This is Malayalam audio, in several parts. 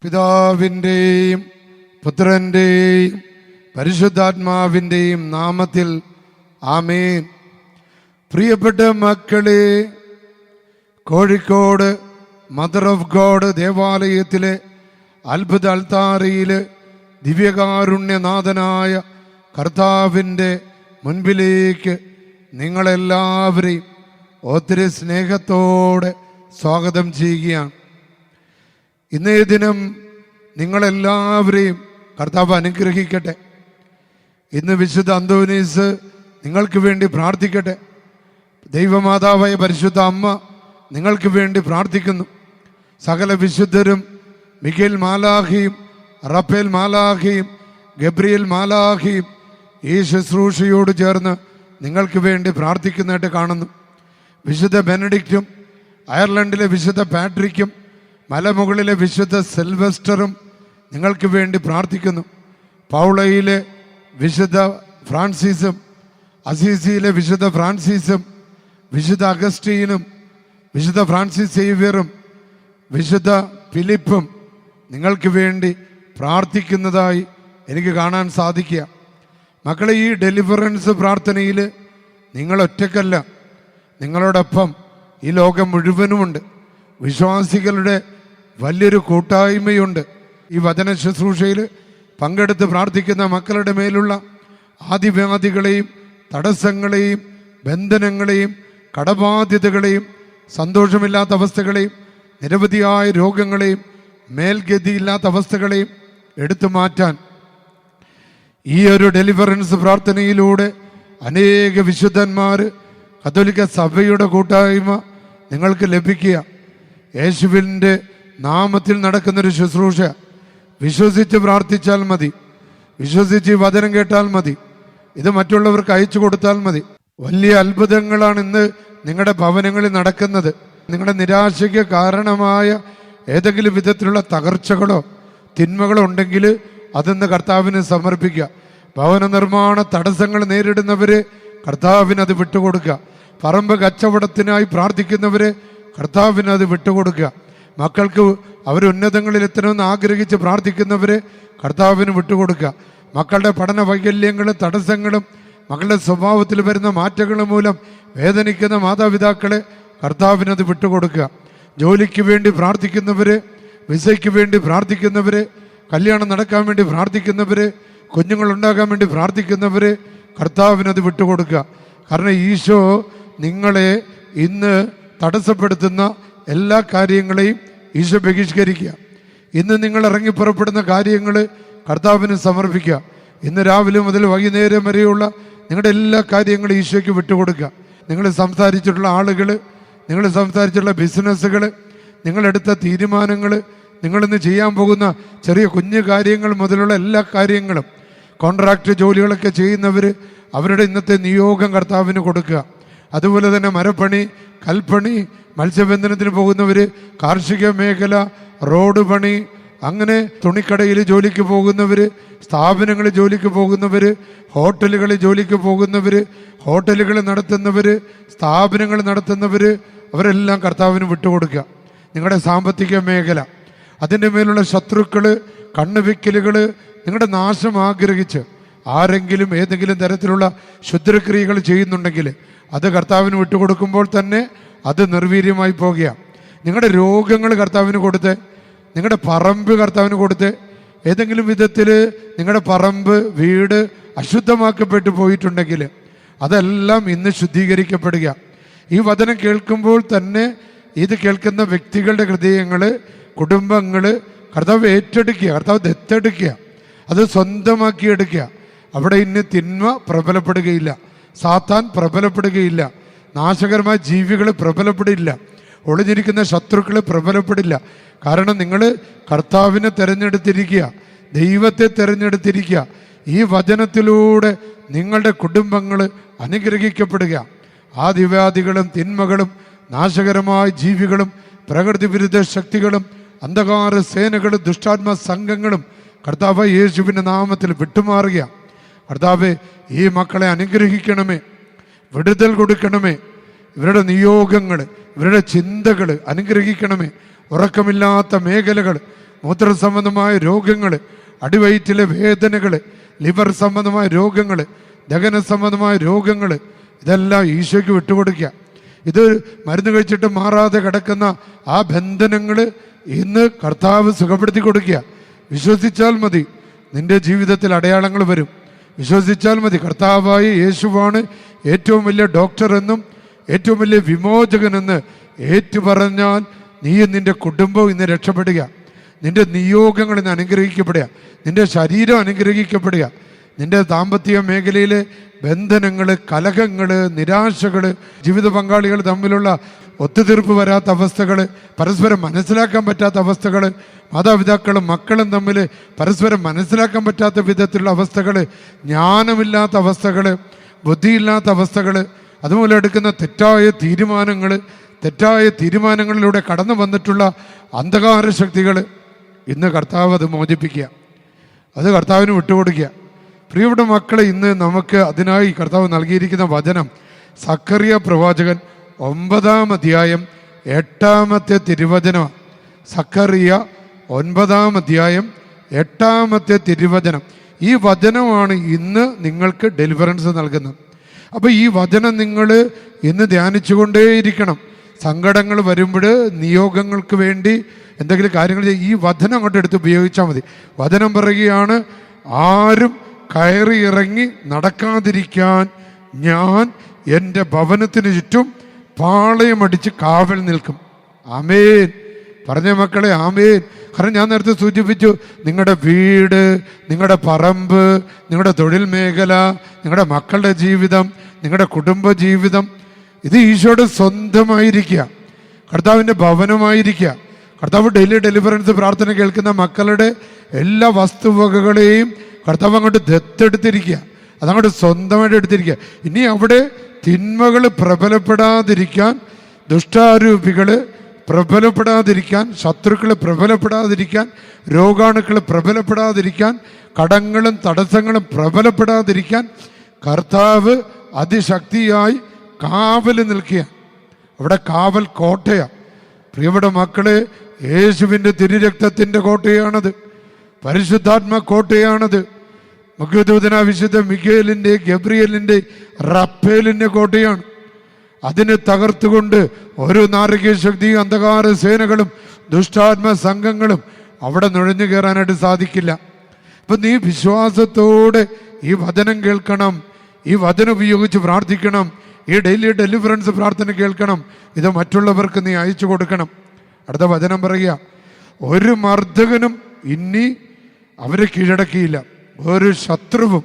പിതാവിൻ്റെയും പുത്രൻ്റെയും പരിശുദ്ധാത്മാവിൻ്റെയും നാമത്തിൽ ആമേൻ. പ്രിയപ്പെട്ട മക്കളെ, കോഴിക്കോട് മദർ ഓഫ് ഗോഡ് ദേവാലയത്തിലെ അത്ഭുത അൾത്താരയിൽ ദിവ്യകാരുണ്യനാഥനായ കർത്താവിൻ്റെ മുൻപിലേക്ക് നിങ്ങളെല്ലാവരെയും ഒത്തിരി സ്നേഹത്തോടെ സ്വാഗതം ചെയ്യുകയാണ്. ഇന്നേ ദിനം നിങ്ങളെല്ലാവരെയും കർത്താവ് അനുഗ്രഹിക്കട്ടെ. ഇന്ന് വിശുദ്ധ അന്തോനീസ് നിങ്ങൾക്ക് വേണ്ടി പ്രാർത്ഥിക്കട്ടെ. ദൈവമാതാവായ പരിശുദ്ധ അമ്മ നിങ്ങൾക്ക് വേണ്ടി പ്രാർത്ഥിക്കുന്നു. സകല വിശുദ്ധരും മിഖേൽ മാലാഖയും റഫേൽ മാലാഖയും ഗബ്രിയേൽ മാലാഖയും ഈ ശുശ്രൂഷയോട് ചേർന്ന് നിങ്ങൾക്ക് വേണ്ടി പ്രാർത്ഥിക്കുന്നതായിട്ട് കാണുന്നു. വിശുദ്ധ ബെനഡിക്റ്റും അയർലൻഡിലെ വിശുദ്ധ പാട്രിക്കും മലമുകളിലെ വിശുദ്ധ സിൽവസ്റ്ററും നിങ്ങൾക്ക് വേണ്ടി പ്രാർത്ഥിക്കുന്നു. പൗളയിലെ വിശുദ്ധ ഫ്രാൻസിസും അസീസിയിലെ വിശുദ്ധ ഫ്രാൻസിസും വിശുദ്ധ അഗസ്റ്റീനും വിശുദ്ധ ഫ്രാൻസിസ് സേവ്യറും വിശുദ്ധ ഫിലിപ്പും നിങ്ങൾക്ക് വേണ്ടി പ്രാർത്ഥിക്കുന്നതായി എനിക്ക് കാണാൻ സാധിക്കുക. മക്കളെ, ഈ ഡെലിവറൻസ് പ്രാർത്ഥനയിൽ നിങ്ങൾ ഒറ്റക്കല്ല, നിങ്ങളോടൊപ്പം ഈ ലോകം മുഴുവനുമുണ്ട്. വിശ്വാസികളുടെ വലിയൊരു കൂട്ടായ്മയുണ്ട്. ഈ വചന ശുശ്രൂഷയിൽ പങ്കെടുത്ത് പ്രാർത്ഥിക്കുന്ന മക്കളുടെ മേലുള്ള ആദിവ്യാധികളെയും തടസ്സങ്ങളെയും ബന്ധനങ്ങളെയും കടബാധ്യതകളെയും സന്തോഷമില്ലാത്ത അവസ്ഥകളെയും നിരവധിയായ രോഗങ്ങളെയും മേൽഗതിയില്ലാത്ത അവസ്ഥകളെയും എടുത്തു മാറ്റാൻ ഈ ഒരു ഡെലിവറൻസ് പ്രാർത്ഥനയിലൂടെ അനേക വിശുദ്ധന്മാർ കത്തോലിക്ക സഭയുടെ കൂട്ടായ്മ നിങ്ങൾക്ക് ലഭിക്കുക. യേശുവിൻ്റെ നാമത്തിൽ നടക്കുന്നൊരു ശുശ്രൂഷ. വിശ്വസിച്ച് പ്രാർത്ഥിച്ചാൽ മതി, വിശ്വസിച്ച് വചനം കേട്ടാൽ മതി, ഇത് മറ്റുള്ളവർക്ക് അയച്ചു കൊടുത്താൽ മതി. വലിയ അത്ഭുതങ്ങളാണ് ഇന്ന് നിങ്ങളുടെ ഭവനങ്ങളിൽ നടക്കുന്നത്. നിങ്ങളുടെ നിരാശയ്ക്ക് കാരണമായ ഏതെങ്കിലും വിധത്തിലുള്ള തകർച്ചകളോ തിന്മകളോ ഉണ്ടെങ്കിൽ അതൊന്ന് കർത്താവിന് സമർപ്പിക്കുക. ഭവന നിർമ്മാണ തടസ്സങ്ങൾ നേരിടുന്നവര് കർത്താവിന് അത് വിട്ടുകൊടുക്കുക. പറമ്പ് കച്ചവടത്തിനായി പ്രാർത്ഥിക്കുന്നവര് കർത്താവിന് അത് വിട്ടുകൊടുക്കുക. മക്കൾക്ക് അവരുന്നതങ്ങളിൽ എത്തണമെന്ന് ആഗ്രഹിച്ച് പ്രാർത്ഥിക്കുന്നവര് കർത്താവിന് വിട്ടുകൊടുക്കുക. മക്കളുടെ പഠന വൈകല്യങ്ങളും തടസ്സങ്ങളും മക്കളുടെ സ്വഭാവത്തിൽ വരുന്ന മാറ്റങ്ങൾ മൂലം വേദനിക്കുന്ന മാതാപിതാക്കളെ കർത്താവിനത് വിട്ടുകൊടുക്കുക. ജോലിക്ക് വേണ്ടി പ്രാർത്ഥിക്കുന്നവര്, വിസയ്ക്ക് വേണ്ടി പ്രാർത്ഥിക്കുന്നവര്, കല്യാണം നടക്കാൻ വേണ്ടി പ്രാർത്ഥിക്കുന്നവര്, കുഞ്ഞുങ്ങളുണ്ടാകാൻ വേണ്ടി പ്രാർത്ഥിക്കുന്നവര് കർത്താവിനത് വിട്ടുകൊടുക്കുക. കാരണം ഈശോ നിങ്ങളെ ഇന്ന് തടസ്സപ്പെടുത്തുന്ന എല്ലാ കാര്യങ്ങളെയും ഈശോ ബഹിഷ്കരിക്കുക. ഇന്ന് നിങ്ങൾ ഇറങ്ങി പുറപ്പെടുന്ന കാര്യങ്ങൾ കർത്താവിന് സമർപ്പിക്കുക. ഇന്ന് രാവിലെ മുതൽ വൈകുന്നേരം വരെയുള്ള നിങ്ങളുടെ എല്ലാ കാര്യങ്ങളും ഈശോയ്ക്ക് വിട്ടുകൊടുക്കുക. നിങ്ങൾ സംസാരിച്ചിട്ടുള്ള ആളുകൾ, നിങ്ങൾ സംസാരിച്ചിട്ടുള്ള ബിസിനസ്സുകൾ, നിങ്ങളെടുത്ത തീരുമാനങ്ങൾ, നിങ്ങളിന്ന് ചെയ്യാൻ പോകുന്ന ചെറിയ കുഞ്ഞു കാര്യങ്ങൾ മുതലുള്ള എല്ലാ കാര്യങ്ങളും, കോൺട്രാക്ട് ജോലികളൊക്കെ ചെയ്യുന്നവർ അവരുടെ ഇന്നത്തെ നിയോഗം കർത്താവിന് കൊടുക്കുക. അതുപോലെ തന്നെ മരപ്പണി, കൽപ്പണി, മത്സ്യബന്ധനത്തിന് പോകുന്നവർ, കാർഷിക മേഖല, റോഡ് പണി, അങ്ങനെ തുണിക്കടയിൽ ജോലിക്ക് പോകുന്നവർ, സ്ഥാപനങ്ങളിൽ ജോലിക്ക് പോകുന്നവർ, ഹോട്ടലുകളിൽ ജോലിക്ക് പോകുന്നവർ, ഹോട്ടലുകൾ നടത്തുന്നവർ, സ്ഥാപനങ്ങൾ നടത്തുന്നവർ, അവരെല്ലാം കർത്താവിന് വിട്ടുകൊടുക്കുക. നിങ്ങളുടെ സാമ്പത്തിക മേഖല, അതിൻ്റെ മേലുള്ള ശത്രുക്കൾ, കണ്ണുവെക്കലുകൾ, നിങ്ങളുടെ നാശം ആഗ്രഹിച്ച് ആരെങ്കിലും ഏതെങ്കിലും തരത്തിലുള്ള ശുദ്രക്രിയകൾ ചെയ്യുന്നുണ്ടെങ്കിൽ അത് കർത്താവിന് വിട്ടുകൊടുക്കുമ്പോൾ തന്നെ അത് നിർവീര്യമായി പോകുക. നിങ്ങളുടെ രോഗങ്ങൾ കർത്താവിന് കൊടുത്ത്, നിങ്ങളുടെ പറമ്പ് കർത്താവിന് കൊടുത്ത്, ഏതെങ്കിലും വിധത്തിൽ നിങ്ങളുടെ പറമ്പ്, വീട് അശുദ്ധമാക്കപ്പെട്ടു പോയിട്ടുണ്ടെങ്കിൽ അതെല്ലാം ഇന്ന് ശുദ്ധീകരിക്കപ്പെടുക. ഈ വചനം കേൾക്കുമ്പോൾ തന്നെ ഇത് കേൾക്കുന്ന വ്യക്തികളുടെ ഹൃദയങ്ങൾ, കുടുംബങ്ങൾ കർത്താവ് ഏറ്റെടുക്കുക, കർത്താവ് ദത്തെടുക്കുക, അത് സ്വന്തമാക്കി എടുക്കുക. അവിടെ ഇന്ന് തിന്മ പ്രബലപ്പെടുകയില്ല, സാത്താൻ പ്രബലപ്പെടുകയില്ല, നാശകരമായ ജീവികൾ പ്രബലപ്പെടില്ല, ഒളിഞ്ഞിരിക്കുന്ന ശത്രുക്കൾ പ്രബലപ്പെടില്ല. കാരണം നിങ്ങൾ കർത്താവിനെ തിരഞ്ഞെടുത്തിരിക്കുക, ദൈവത്തെ തിരഞ്ഞെടുത്തിരിക്കുക. ഈ വചനത്തിലൂടെ നിങ്ങളുടെ കുടുംബങ്ങൾ അനുഗ്രഹിക്കപ്പെടുക. ആദിവ്യാധികളും തിന്മകളും നാശകരമായ ജീവികളും പ്രകൃതി വിരുദ്ധ ശക്തികളും അന്ധകാര സേനകളും ദുഷ്ടാത്മ സംഘങ്ങളും കർത്താവ് യേശുവിൻ്റെ നാമത്തിൽ വിട്ടുമാറുക. കർത്താവേ, ഈ മക്കളെ അനുഗ്രഹിക്കണമേ, വിടുതൽ കൊടുക്കണമേ, ഇവരുടെ നിയോഗങ്ങൾ, ഇവരുടെ ചിന്തകൾ അനുഗ്രഹിക്കണമേ. ഉറക്കമില്ലാത്ത മേഖലകൾ, മൂത്ര സംബന്ധമായ രോഗങ്ങൾ, അടിവയറ്റിലെ വേദനകൾ, ലിവർ സംബന്ധമായ രോഗങ്ങൾ, ദഹന സംബന്ധമായ രോഗങ്ങൾ, ഇതെല്ലാം ഈശോയ്ക്ക് വിട്ടുകൊടുക്കുക. ഇത് മരുന്ന് കഴിച്ചിട്ട് മാറാതെ കിടക്കുന്ന ആ ബന്ധനങ്ങൾ ഇന്ന് കർത്താവ് സുഖപ്പെടുത്തി കൊടുക്കുക. വിശ്വസിച്ചാൽ മതി, നിന്റെ ജീവിതത്തിൽ അടയാളങ്ങൾ വരും. വിശ്വസിച്ചാൽ മതി. കർത്താവായ യേശുവാണ് ഏറ്റവും വലിയ ഡോക്ടർ എന്നും ഏറ്റവും വലിയ വിമോചകനെന്ന് ഏറ്റുപറഞ്ഞാൽ നീയും നിന്റെ കുടുംബവും ഇന്ന് രക്ഷപ്പെടുക. നിന്റെ നിയോഗങ്ങൾ ഇന്ന് അനുഗ്രഹിക്കപ്പെടുക. നിന്റെ ശരീരം അനുഗ്രഹിക്കപ്പെടുക. നിന്റെ ദാമ്പത്യ മേഖലയിലെ ബന്ധനങ്ങൾ, കലഹങ്ങൾ, നിരാശകൾ, ജീവിത പങ്കാളികൾ തമ്മിലുള്ള ഒത്തുതീർപ്പ് വരാത്ത അവസ്ഥകൾ, പരസ്പരം മനസ്സിലാക്കാൻ പറ്റാത്ത അവസ്ഥകൾ, മാതാപിതാക്കളും മക്കളും തമ്മിൽ പരസ്പരം മനസ്സിലാക്കാൻ പറ്റാത്ത വിധത്തിലുള്ള അവസ്ഥകൾ, ജ്ഞാനമില്ലാത്ത അവസ്ഥകൾ, ബുദ്ധിയില്ലാത്ത അവസ്ഥകൾ, അതുപോലെ എടുക്കുന്ന തെറ്റായ തീരുമാനങ്ങളിലൂടെ കടന്നു വന്നിട്ടുള്ള അന്ധകാര ശക്തികൾ ഇന്ന് കർത്താവ് അത് മോചിപ്പിക്കുക. അത് കർത്താവിന് വിട്ടുകൊടുക്കുക. പ്രിയപ്പെട്ട മക്കളെ, ഇന്ന് നമുക്ക് അതിനായി കർത്താവ് നൽകിയിരിക്കുന്ന വചനം സക്കറിയ പ്രവാചകൻ 9-ാം അധ്യായം 8-ാമത്തെ തിരുവചനം. സക്കറിയ 9-ാം അധ്യായം 8-ാമത്തെ തിരുവചനം. ഈ വചനമാണ് ഇന്ന് നിങ്ങൾക്ക് ഡെലിവറൻസ് നൽകുന്നത്. അപ്പോൾ ഈ വചനം നിങ്ങൾ ഇന്ന് ധ്യാനിച്ചുകൊണ്ടേയിരിക്കണം. സങ്കടങ്ങൾ വരുമ്പോൾ, നിയോഗങ്ങൾക്ക് വേണ്ടി എന്തെങ്കിലും കാര്യങ്ങൾ ഈ വചനം അങ്ങോട്ട് എടുത്ത് ഉപയോഗിച്ചാൽ മതി. വചനം പറയുകയാണ്, ആരും കയറി ഇറങ്ങി നടക്കാതിരിക്കാൻ ഞാൻ എൻ്റെ ഭവനത്തിന് ചുറ്റും പാളയമടിച്ച് കാവൽ നിൽക്കും. ആമേൻ. പറഞ്ഞ മക്കളെ ആമേൻ. കാരണം ഞാൻ നേരത്തെ സൂചിപ്പിച്ചു, നിങ്ങളുടെ വീട്, നിങ്ങളുടെ പറമ്പ്, നിങ്ങളുടെ തൊഴിൽ മേഖല, നിങ്ങളുടെ മക്കളുടെ ജീവിതം, നിങ്ങളുടെ കുടുംബ ജീവിതം, ഇത് ഈശോയുടെ സ്വന്തമായിരിക്കുക, കർത്താവിൻ്റെ ഭവനമായിരിക്കുക. കർത്താവ് ഡെയിലി ഡെലിവറൻസ് പ്രാർത്ഥന കേൾക്കുന്ന മക്കളുടെ എല്ലാ വസ്തുവകകളെയും കർത്താവ് അങ്ങോട്ട് ദത്തെടുത്തിരിക്കുക, അതങ്ങോട്ട് സ്വന്തമായിട്ട് എടുത്തിരിക്കുക. ഇനി അവിടെ തിന്മകൾ പ്രബലപ്പെടാതിരിക്കാൻ, ദുഷ്ടാരൂപികൾ പ്രബലപ്പെടാതിരിക്കാൻ, ശത്രുക്കൾ പ്രബലപ്പെടാതിരിക്കാൻ, രോഗാണുക്കൾ പ്രബലപ്പെടാതിരിക്കാൻ, കടങ്ങളും തടസ്സങ്ങളും പ്രബലപ്പെടാതിരിക്കാൻ കർത്താവ് അതിശക്തിയായി കാവൽ നിൽക്കുക. അവിടെ കാവൽ കോട്ടയാണ്. പ്രിയപ്പെട്ട മക്കളെ, യേശുവിൻ്റെ തിരുരക്തത്തിൻ്റെ കോട്ടയാണത്. പരിശുദ്ധാത്മ കോട്ടയാണത്. മുഖ്യദൂതന വിശുദ്ധ മിഖേലിൻ്റെ, ഗബ്രിയേലിൻ്റെ, റഫേലിൻ്റെ കോട്ടയാണ്. അതിനെ തകർത്തുകൊണ്ട് ഒരു നാരകീയ ശക്തിയും അന്ധകാര സേനകളും ദുഷ്ടാത്മ സംഘങ്ങളും അവിടെ നുഴഞ്ഞു കയറാനായിട്ട് സാധിക്കില്ല. അപ്പം നീ വിശ്വാസത്തോടെ ഈ വചനം കേൾക്കണം, ഈ വചനം ഉപയോഗിച്ച് പ്രാർത്ഥിക്കണം, ഈ ഡെയിലി ഡെലിവറൻസ് പ്രാർത്ഥന കേൾക്കണം. ഇത് മറ്റുള്ളവർക്ക് നീ അയച്ചു കൊടുക്കണം. അടുത്ത വചനം പറയുക, ഒരു മർദ്ദകനും ഇനി അവരെ കീഴടക്കിയില്ല. ഒരു ശത്രുവും,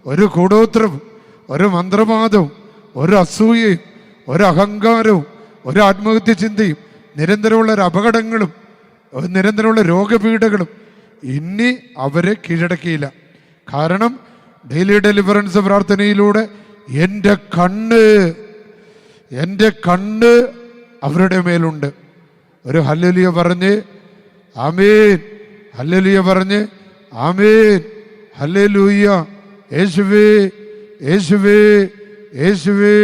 ഒരു കൂടോത്രവും, ഒരു മന്ത്രവാദവും, ഒരു അസൂയയും, ഒരു അഹങ്കാരവും, ഒരു ആത്മഹത്യ ചിന്തയും, നിരന്തരമുള്ള ഒരു അപകടങ്ങളും, നിരന്തരമുള്ള രോഗപീഠകളും ഇനി അവരെ കീഴടക്കിയില്ല. കാരണം ഡെയിലി ഡെലിവറൻസ് പ്രാർത്ഥനയിലൂടെ എൻ്റെ കണ്ണ് അവരുടെ മേലുണ്ട്. ഒരു ഹല്ലേലൂയ പറഞ്ഞ് ആമേൻ, ഹല്ലേലൂയ പറഞ്ഞ് ആമേൻ, ഹല്ലേലൂയ. യേശുവേ, യേശുവേ, യേശുവേ,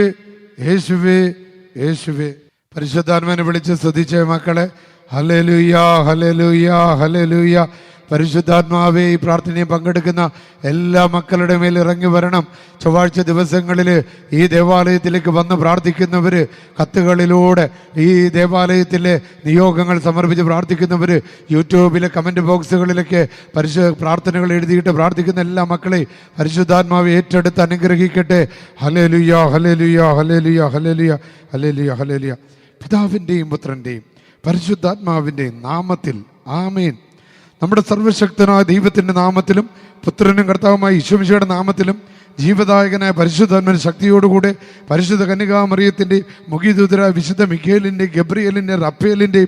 യേശുവേ, യേശുവേ. പരിശുദ്ധാത്മാവിനെ വിളിച്ച് സ്തുതിച്ചേ മക്കളെ. Hallelujah, hallelujah, hallelujah. പരിശുദ്ധാത്മാവേ, ഈ പ്രാർത്ഥനയിൽ പങ്കെടുക്കുന്ന എല്ലാ മക്കളുടെ മേൽ ഇറങ്ങി വരണം. ചൊവ്വാഴ്ച ദിവസങ്ങളിൽ ഈ ദേവാലയത്തിലേക്ക് വന്ന് പ്രാർത്ഥിക്കുന്നവർ, കത്തുകളിലൂടെ ഈ ദേവാലയത്തിലെ നിയോഗങ്ങൾ സമർപ്പിച്ച് പ്രാർത്ഥിക്കുന്നവർ, യൂട്യൂബിലെ കമൻറ്റ് ബോക്സുകളിലൊക്കെ പ്രാർത്ഥനകൾ എഴുതിയിട്ട് പ്രാർത്ഥിക്കുന്ന എല്ലാ മക്കളെയും പരിശുദ്ധാത്മാവ് ഏറ്റെടുത്ത് അനുഗ്രഹിക്കട്ടെ. Hallelujah, hallelujah, hallelujah, hallelujah, hallelujah, hallelujah. പിതാവിൻ്റെയും പുത്രൻ്റെയും പരിശുദ്ധാത്മാവിൻ്റെയും നാമത്തിൽ ആമേൻ. നമ്മുടെ സർവശക്തനായ ദൈവത്തിൻ്റെ നാമത്തിലും പുത്രനും കർത്താവുമായ ഈശോമിശിഹായുടെ നാമത്തിലും ജീവദായകനായ പരിശുദ്ധാത്മാവിന്റെ ശക്തിയോടുകൂടെ പരിശുദ്ധ കന്യകാമറിയത്തിൻ്റെ, മുഖ്യദൂതരായ വിശുദ്ധ മിഖേലിൻ്റെ, ഗബ്രിയേലിൻ്റെ, റഫേലിൻ്റെ,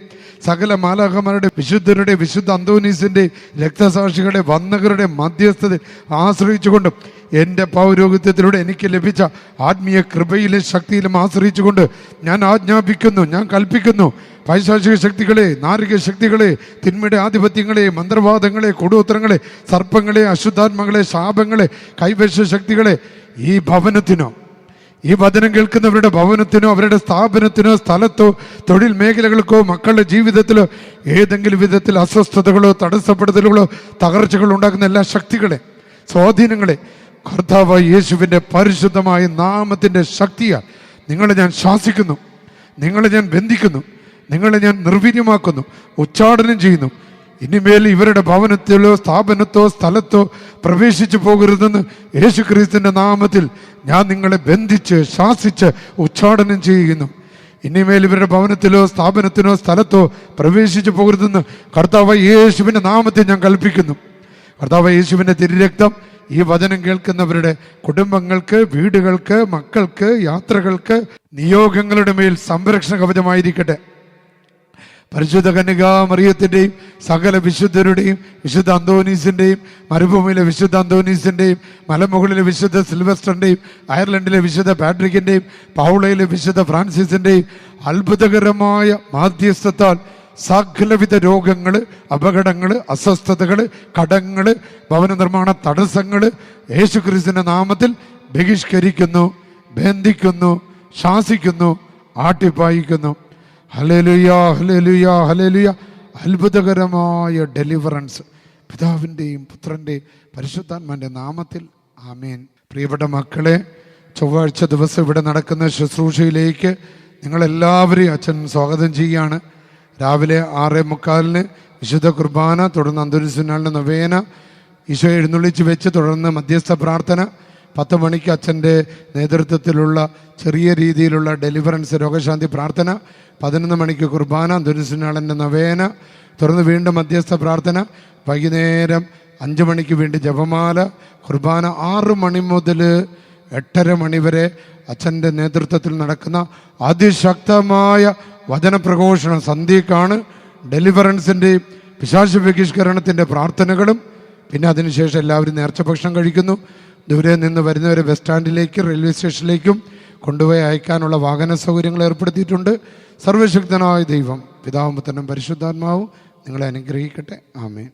സകല മാലാഖമാരുടെ, വിശുദ്ധരുടെ, വിശുദ്ധ അന്തോനീസിൻ്റെ, രക്തസാക്ഷികളുടെ, വന്ദകരുടെ മധ്യസ്ഥത ആശ്രയിച്ചുകൊണ്ടും എൻ്റെ പൗരോഹിത്യത്തിലൂടെ എനിക്ക് ലഭിച്ച ആത്മീയ കൃപയിലും ശക്തിയിലും ആശ്രയിച്ചുകൊണ്ട് ഞാൻ ആജ്ഞാപിക്കുന്നു, ഞാൻ കൽപ്പിക്കുന്നു, പൈശാചിക ശക്തികളെ, നാരിക ശക്തികളെ, തിന്മയുടെ ആധിപത്യങ്ങളെ, മന്ത്രവാദങ്ങളെ, കൂടോത്രങ്ങളെ, സർപ്പങ്ങളെ, അശുദ്ധാത്മകളെ, ശാപങ്ങളെ, കൈവശ ശക്തികളെ ഈ ഭവനത്തിനോ ഈ വചനം കേൾക്കുന്നവരുടെ ഭവനത്തിനോ അവരുടെ സ്ഥാപനത്തിനോ സ്ഥലത്തോ തൊഴിൽ മേഖലകൾക്കോ മക്കളുടെ ജീവിതത്തിലോ ഏതെങ്കിലും വിധത്തിൽ അസ്വസ്ഥതകളോ തടസ്സപ്പെടുത്തലുകളോ തകർച്ചകളോ ഉണ്ടാക്കുന്ന എല്ലാ ശക്തികളെ സ്വാധീനങ്ങളെ കർത്താവായ യേശുവിൻ്റെ പരിശുദ്ധമായ നാമത്തിൻ്റെ ശക്തിയാൽ നിങ്ങളെ ഞാൻ ശാസിക്കുന്നു, നിങ്ങളെ ഞാൻ ബന്ധിക്കുന്നു, നിങ്ങളെ ഞാൻ നിർവീര്യമാക്കുന്നു, ഉച്ചാടനം ചെയ്യുന്നു. ഇനിമേൽ ഇവരുടെ ഭവനത്തിലോ സ്ഥാപനത്തോ സ്ഥലത്തോ പ്രവേശിച്ചു പോകരുതെന്ന് യേശു ക്രിസ്തുവിൻ്റെ നാമത്തിൽ ഞാൻ നിങ്ങളെ ബന്ധിച്ച് ശാസിച്ച് ഉച്ചാടനം ചെയ്യുന്നു. ഇനിമേൽ ഇവരുടെ ഭവനത്തിലോ സ്ഥാപനത്തിനോ സ്ഥലത്തോ പ്രവേശിച്ചു പോകരുതെന്ന് കർത്താവ് യേശുവിൻ്റെ നാമത്തിൽ ഞാൻ കൽപ്പിക്കുന്നു. കർത്താവ് യേശുവിൻ്റെ തിരുരക്തം ഈ വചനം കേൾക്കുന്നവരുടെ കുടുംബങ്ങൾക്ക്, വീടുകൾക്ക്, മക്കൾക്ക്, യാത്രകൾക്ക്, നിയോഗങ്ങളുടെ മേൽ സംരക്ഷണ കവചമായിരിക്കട്ടെ. പരിശുദ്ധ കന്യകാമറിയത്തിൻ്റെയും സകല വിശുദ്ധരുടെയും വിശുദ്ധ അന്തോനീസിൻ്റെയും മരുഭൂമിയിലെ വിശുദ്ധ അന്തോനീസിൻ്റെയും മലമുകളിലെ വിശുദ്ധ സിൽവസ്റ്ററിൻ്റെയും അയർലൻഡിലെ വിശുദ്ധ പാട്രിക്കിൻ്റെയും പൗളയിലെ വിശുദ്ധ ഫ്രാൻസിസിൻ്റെയും അത്ഭുതകരമായ മാധ്യസ്ഥത്താൽ സകലവിധ രോഗങ്ങൾ, അപകടങ്ങൾ, അസ്വസ്ഥതകൾ, കടങ്ങൾ, ഭവന നിർമ്മാണ തടസ്സങ്ങൾ യേശു ക്രിസ്തുവിന്റെ നാമത്തിൽ ബഹിഷ്കരിക്കുന്നു, ബന്ധിക്കുന്നു, ശാസിക്കുന്നു, ആട്ടിപ്പായിക്കുന്നു. Hallelujah, hallelujah, hallelujah. അത്ഭുതകരമായ ഡെലിവറൻസ് പിതാവിൻ്റെയും പുത്രൻ്റെയും പരിശുദ്ധാത്മാവിൻ്റെ നാമത്തിൽ ആമേൻ. പ്രിയപ്പെട്ട മക്കളെ, ചൊവ്വാഴ്ച ദിവസം ഇവിടെ നടക്കുന്ന ശുശ്രൂഷയിലേക്ക് നിങ്ങളെല്ലാവരെയും അച്ഛൻ സ്വാഗതം ചെയ്യുകയാണ്. രാവിലെ 6:45 വിശുദ്ധ കുർബാന, തുടർന്ന് അന്തോനീസ്നാളിൻ്റെ നൊവേന, ഈശോ എഴുന്നള്ളിച്ച് വെച്ച് തുടർന്ന് മധ്യസ്ഥ പ്രാർത്ഥന, 10 മണിക്ക് അച്ഛൻ്റെ നേതൃത്വത്തിലുള്ള ചെറിയ രീതിയിലുള്ള ഡെലിവറൻസ് രോഗശാന്തി പ്രാർത്ഥന, 11 മണിക്ക് കുർബാന, അന്തോനീസ്നാളിൻ്റെ നൊവേന, തുടർന്ന് വീണ്ടും മധ്യസ്ഥ പ്രാർത്ഥന, വൈകുന്നേരം 5 മണിക്ക് വീണ്ടും ജപമാല, കുർബാന. 6 മണി മുതൽ 8:30 മണി വരെ അച്ഛൻ്റെ നേതൃത്വത്തിൽ നടക്കുന്ന അതിശക്തമായ വചനപ്രഘോഷണം സന്ധ്യക്കാണ്. ഡെലിവറൻസിൻ്റെയും പിശാച് ബഹിഷ്കരണത്തിൻ്റെ പ്രാർത്ഥനകളും. പിന്നെ അതിനുശേഷം എല്ലാവരും നേർച്ച ഭക്ഷണം കഴിക്കുന്നു. ദൂരെ നിന്ന് വരുന്നവരെ ബസ് സ്റ്റാൻഡിലേക്ക്, റെയിൽവേ സ്റ്റേഷനിലേക്കും കൊണ്ടുപോയി അയക്കാനുള്ള വാഹന സൗകര്യങ്ങൾ ഏർപ്പെടുത്തിയിട്ടുണ്ട്. സർവശക്തനായ ദൈവം പിതാവും പുത്രനും പരിശുദ്ധാത്മാവും നിങ്ങളെ അനുഗ്രഹിക്കട്ടെ. ആമേൻ.